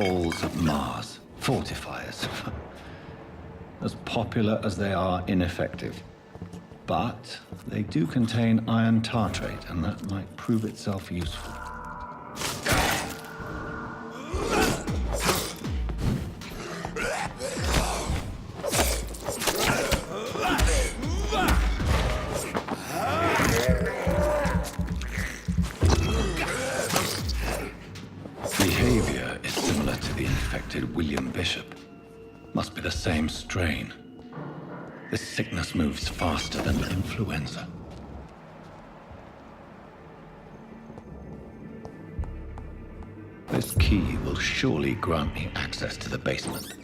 balls of Mars, fortifiers. As popular as they are ineffective. But they do contain iron tartrate, and that might prove itself useful. Behavior is similar to the infected William Bishop. Must be the same strain. This sickness moves faster than influenza. This key will surely grant me access to the basement.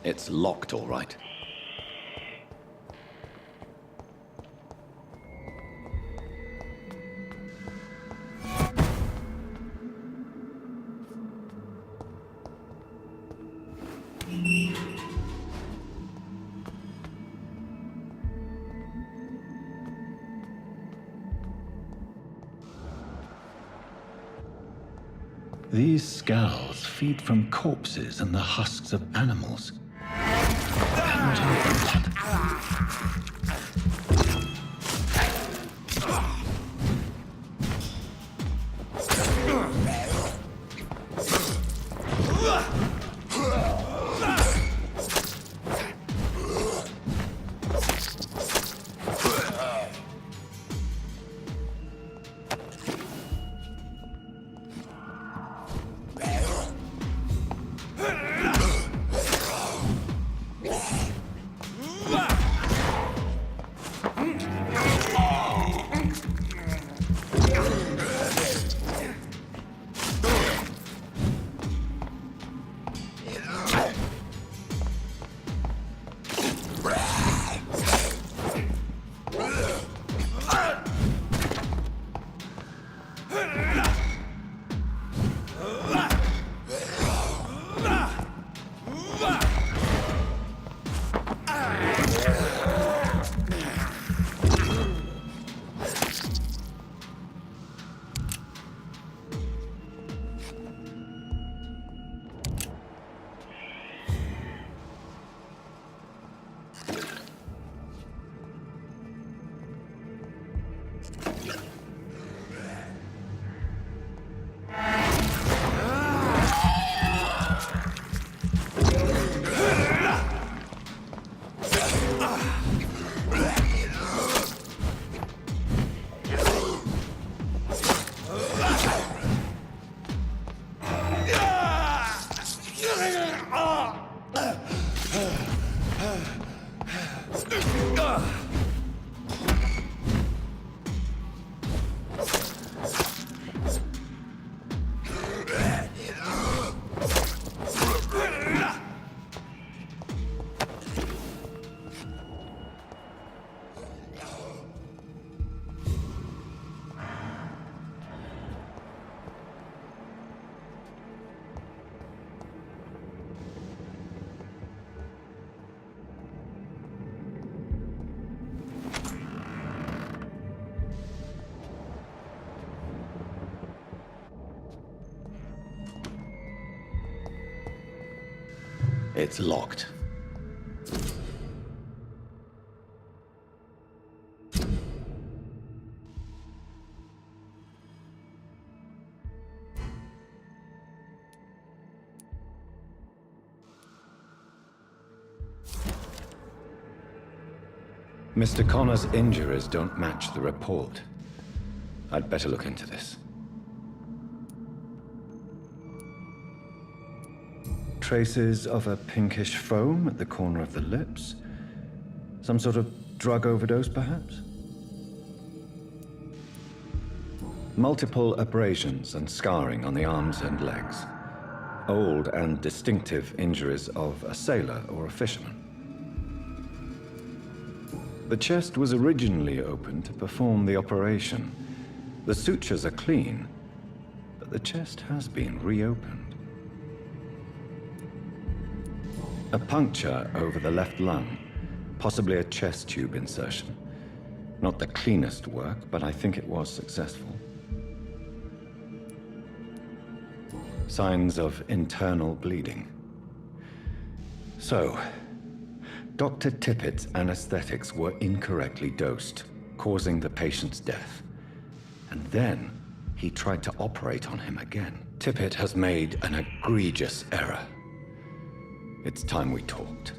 It's locked, all right. These scowls feed from corpses and the husks of animals. It's locked. Mr. Connor's injuries don't match the report. I'd better look into this. Traces of a pinkish foam at the corner of the lips. Some sort of drug overdose, perhaps? Multiple abrasions and scarring on the arms and legs. Old and distinctive injuries of a sailor or a fisherman. The chest was originally opened to perform the operation. The sutures are clean, but the chest has been reopened. A puncture over the left lung, possibly a chest tube insertion. Not the cleanest work, but I think it was successful. Signs of internal bleeding. So, Dr. Tippett's anesthetics were incorrectly dosed, causing the patient's death. And then he tried to operate on him again. Tippett has made an egregious error. It's time we talked.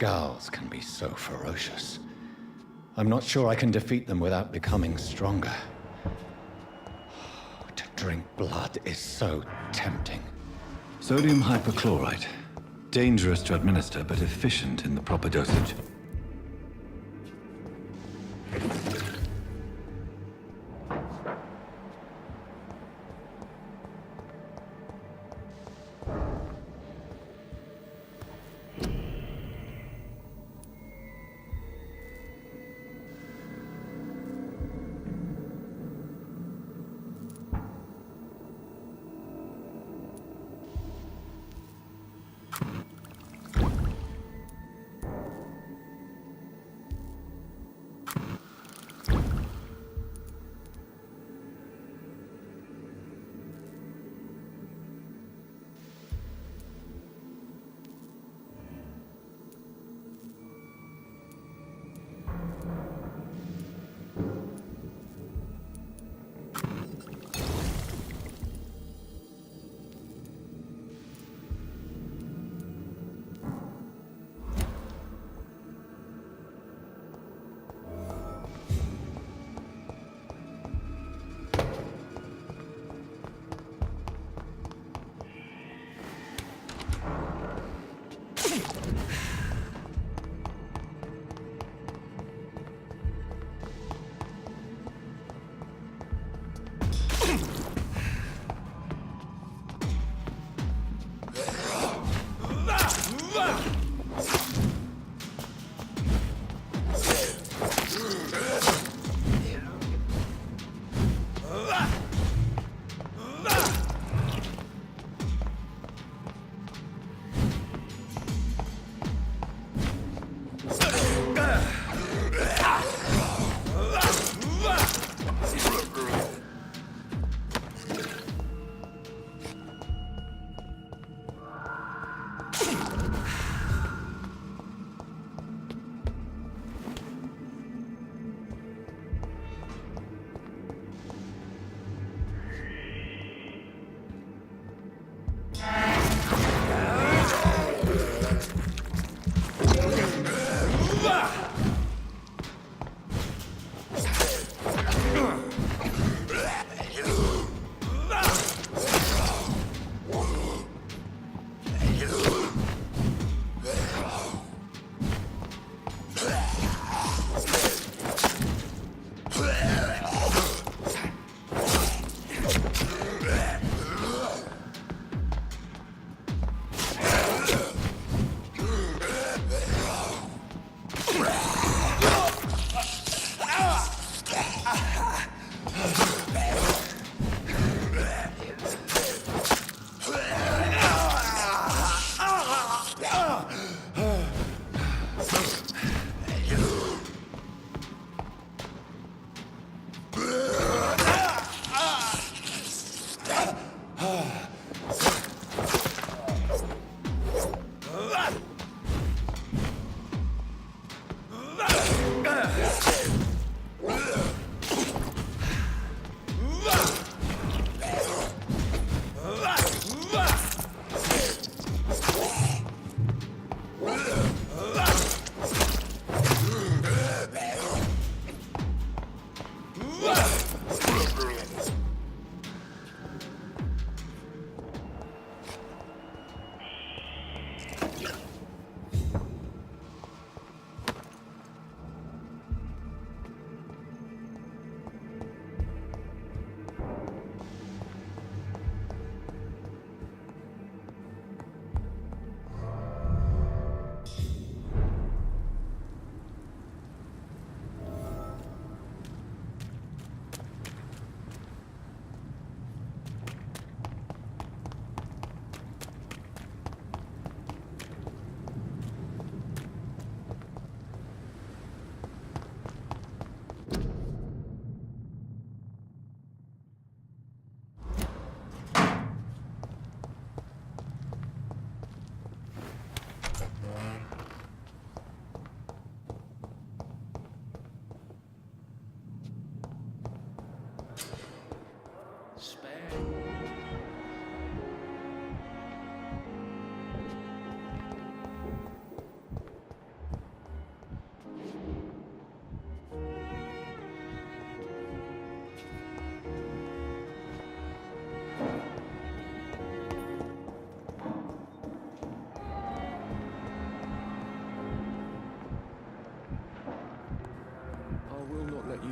Skulls can be so ferocious. I'm not sure I can defeat them without becoming stronger. To drink blood is so tempting. Sodium hypochlorite. Dangerous to administer, but efficient in the proper dosage.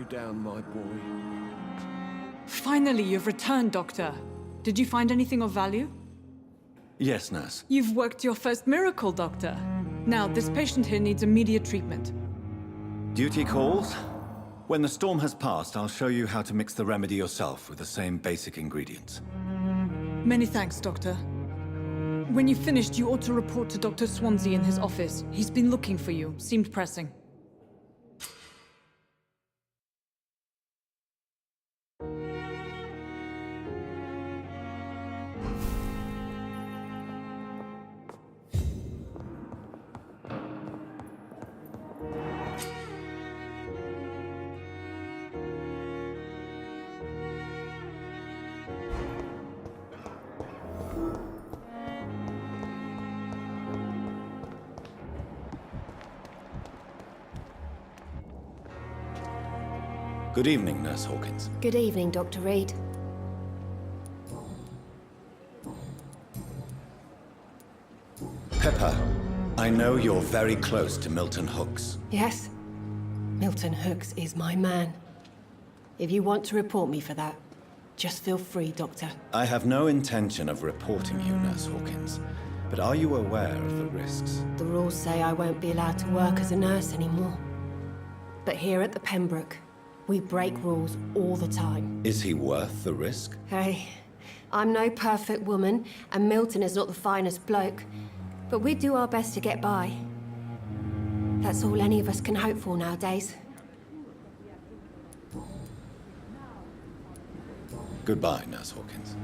down, my boy. Finally, you've returned, Doctor. Did you find anything of value? Yes, nurse. You've worked your first miracle, Doctor. Now, this patient here needs immediate treatment. Duty calls. When the storm has passed, I'll show you how to mix the remedy yourself with the same basic ingredients. Many thanks, Doctor. When you've finished, you ought to report to Dr. Swansea in his office. He's been looking for you. Seemed pressing. Good evening, Nurse Hawkins. Good evening, Dr. Reid. Pepper, I know you're very close to Milton Hooks. Yes? Milton Hooks is my man. If you want to report me for that, just feel free, Doctor. I have no intention of reporting you, Nurse Hawkins. But are you aware of the risks? The rules say I won't be allowed to work as a nurse anymore. But here at the Pembroke, we break rules all the time. Is he worth the risk? Hey, I'm no perfect woman, and Milton is not the finest bloke. But we do our best to get by. That's all any of us can hope for nowadays. Goodbye, Nurse Hawkins.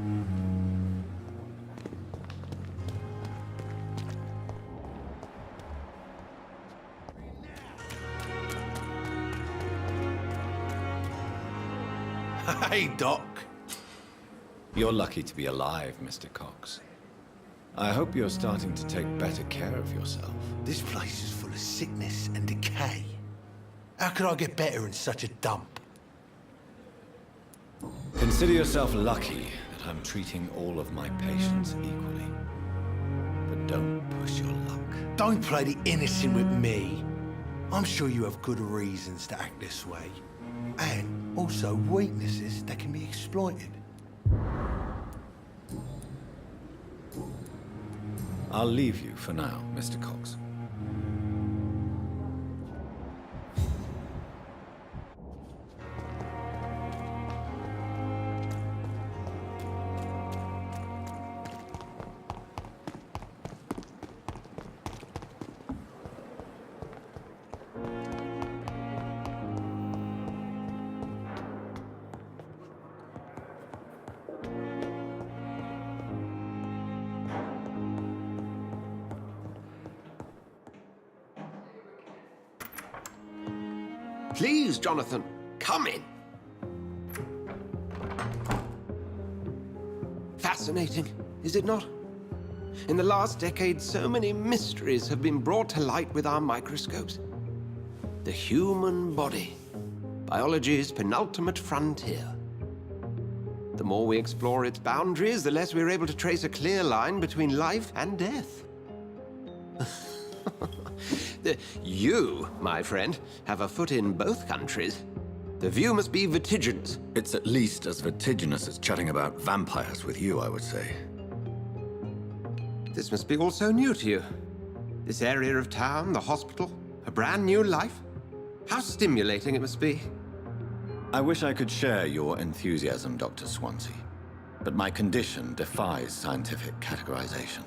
Hey, Doc. You're lucky to be alive, Mr. Cox. I hope you're starting to take better care of yourself. This place is full of sickness and decay. How could I get better in such a dump? Consider yourself lucky that I'm treating all of my patients equally. But don't push your luck. Don't play the innocent with me. I'm sure you have good reasons to act this way. And also weaknesses that can be exploited. I'll leave you for now, Mr. Cox. Please, Jonathan, come in. Fascinating, is it not? In the last decade, so many mysteries have been brought to light with our microscopes. The human body, biology's penultimate frontier. The more we explore its boundaries, the less we're able to trace a clear line between life and death. You, my friend, have a foot in both countries. The view must be vertiginous. It's at least as vertiginous as chatting about vampires with you, I would say. This must be all so new to you. This area of town, the hospital, a brand new life. How stimulating it must be. I wish I could share your enthusiasm, Dr. Swansea. But my condition defies scientific categorization.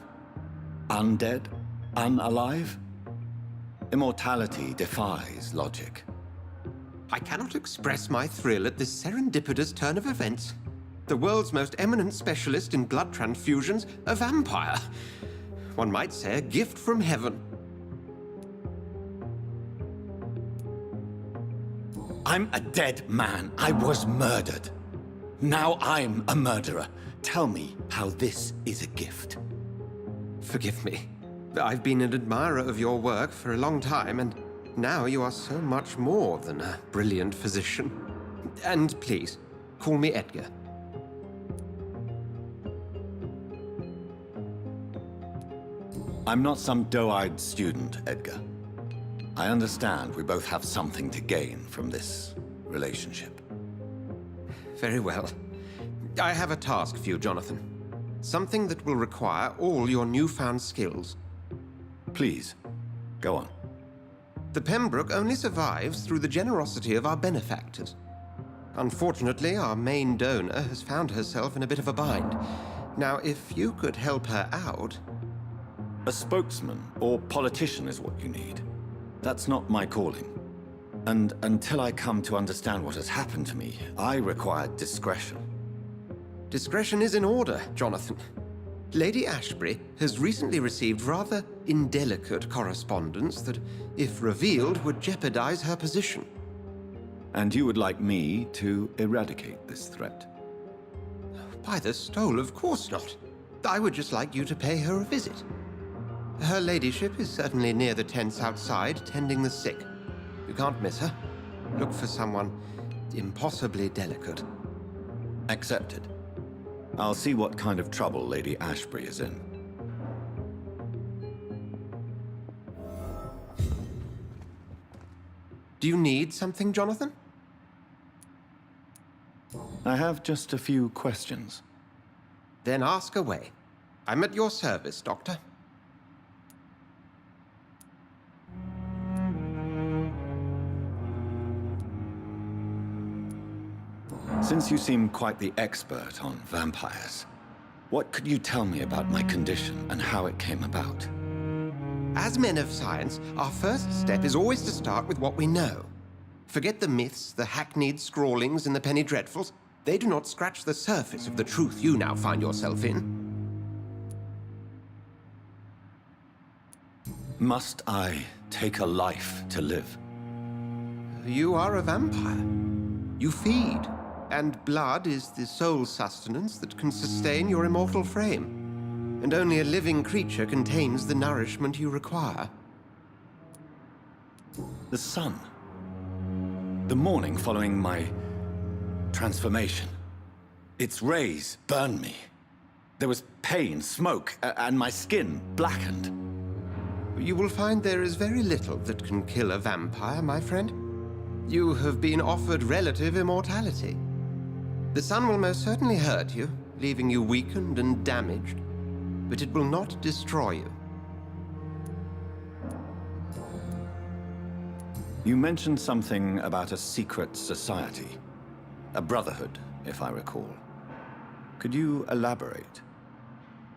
Undead? Unalive? Immortality defies logic. I cannot express my thrill at this serendipitous turn of events. The world's most eminent specialist in blood transfusions, a vampire. One might say a gift from heaven. I'm a dead man. I was murdered. Now I'm a murderer. Tell me how this is a gift. Forgive me. I've been an admirer of your work for a long time, and now you are so much more than a brilliant physician. And please, call me Edgar. I'm not some doe-eyed student, Edgar. I understand we both have something to gain from this relationship. Very well. I have a task for you, Jonathan. Something that will require all your newfound skills. Please, go on. The Pembroke only survives through the generosity of our benefactors. Unfortunately, our main donor has found herself in a bit of a bind. Now, if you could help her out... A spokesman or politician is what you need. That's not my calling. And until I come to understand what has happened to me, I require discretion. Discretion is in order, Jonathan. Lady Ashbury has recently received rather indelicate correspondence that, if revealed, would jeopardize her position. And you would like me to eradicate this threat? By the stole, of course not. I would just like you to pay her a visit. Her ladyship is certainly near the tents outside, tending the sick. You can't miss her. Look for someone impossibly delicate. Accepted. I'll see what kind of trouble Lady Ashbury is in. Do you need something, Jonathan? I have just a few questions. Then ask away. I'm at your service, Doctor. Since you seem quite the expert on vampires, what could you tell me about my condition and how it came about? As men of science, our first step is always to start with what we know. Forget the myths, the hackneyed scrawlings, and the penny dreadfuls. They do not scratch the surface of the truth you now find yourself in. Must I take a life to live? You are a vampire. You feed, and blood is the sole sustenance that can sustain your immortal frame. And only a living creature contains the nourishment you require. The sun. The morning following my transformation. Its rays burned me. There was pain, smoke, and my skin blackened. You will find there is very little that can kill a vampire, my friend. You have been offered relative immortality. The sun will most certainly hurt you, leaving you weakened and damaged, but it will not destroy you. You mentioned something about a secret society. A brotherhood, if I recall. Could you elaborate?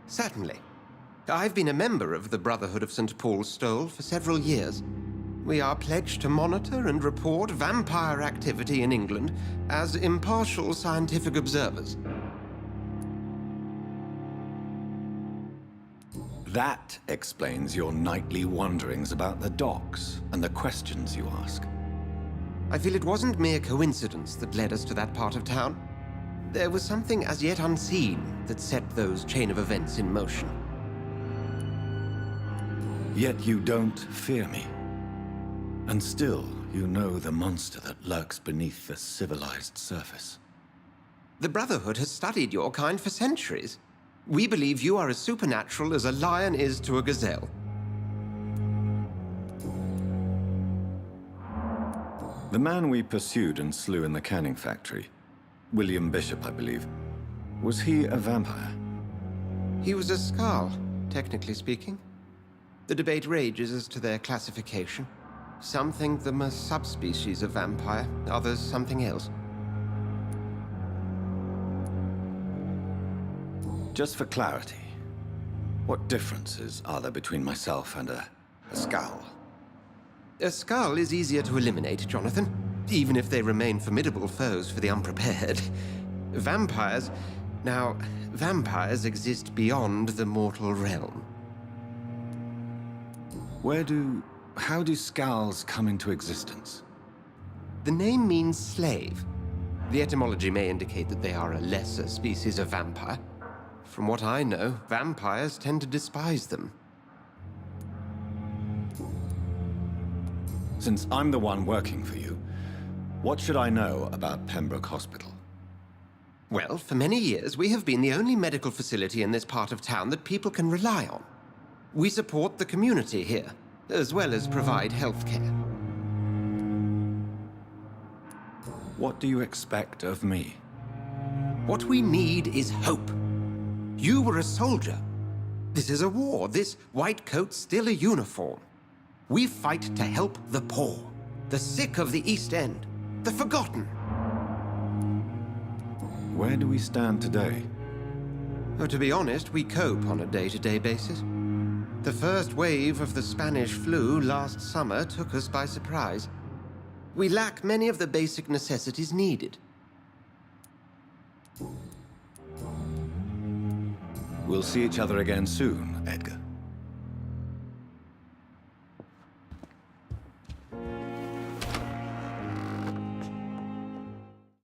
Certainly. I've been a member of the Brotherhood of St. Paul's Stole for several years. We are pledged to monitor and report vampire activity in England as impartial scientific observers. That explains your nightly wanderings about the docks and the questions you ask. I feel it wasn't mere coincidence that led us to that part of town. There was something as yet unseen that set those chain of events in motion. Yet you don't fear me. And still, you know the monster that lurks beneath the civilized surface. The Brotherhood has studied your kind for centuries. We believe you are as supernatural as a lion is to a gazelle. The man we pursued and slew in the canning factory, William Bishop, I believe, was he a vampire? He was a Skald, technically speaking. The debate rages as to their classification. Some think them a subspecies of vampire, others something else. Just for clarity, what differences are there between myself and a Skald? A Skald is easier to eliminate, Jonathan, even if they remain formidable foes for the unprepared. Vampires... Now, vampires exist beyond the mortal realm. How do Skalds come into existence? The name means slave. The etymology may indicate that they are a lesser species of vampire. From what I know, vampires tend to despise them. Since I'm the one working for you, what should I know about Pembroke Hospital? Well, for many years, we have been the only medical facility in this part of town that people can rely on. We support the community here, as well as provide health care. What do you expect of me? What we need is hope. You were a soldier. This is a war. This white coat's still a uniform. We fight to help the poor, the sick of the East End, the forgotten. Where do we stand today? Oh, to be honest, we cope on a day-to-day basis. The first wave of the Spanish flu last summer took us by surprise. We lack many of the basic necessities needed. We'll see each other again soon, Edgar.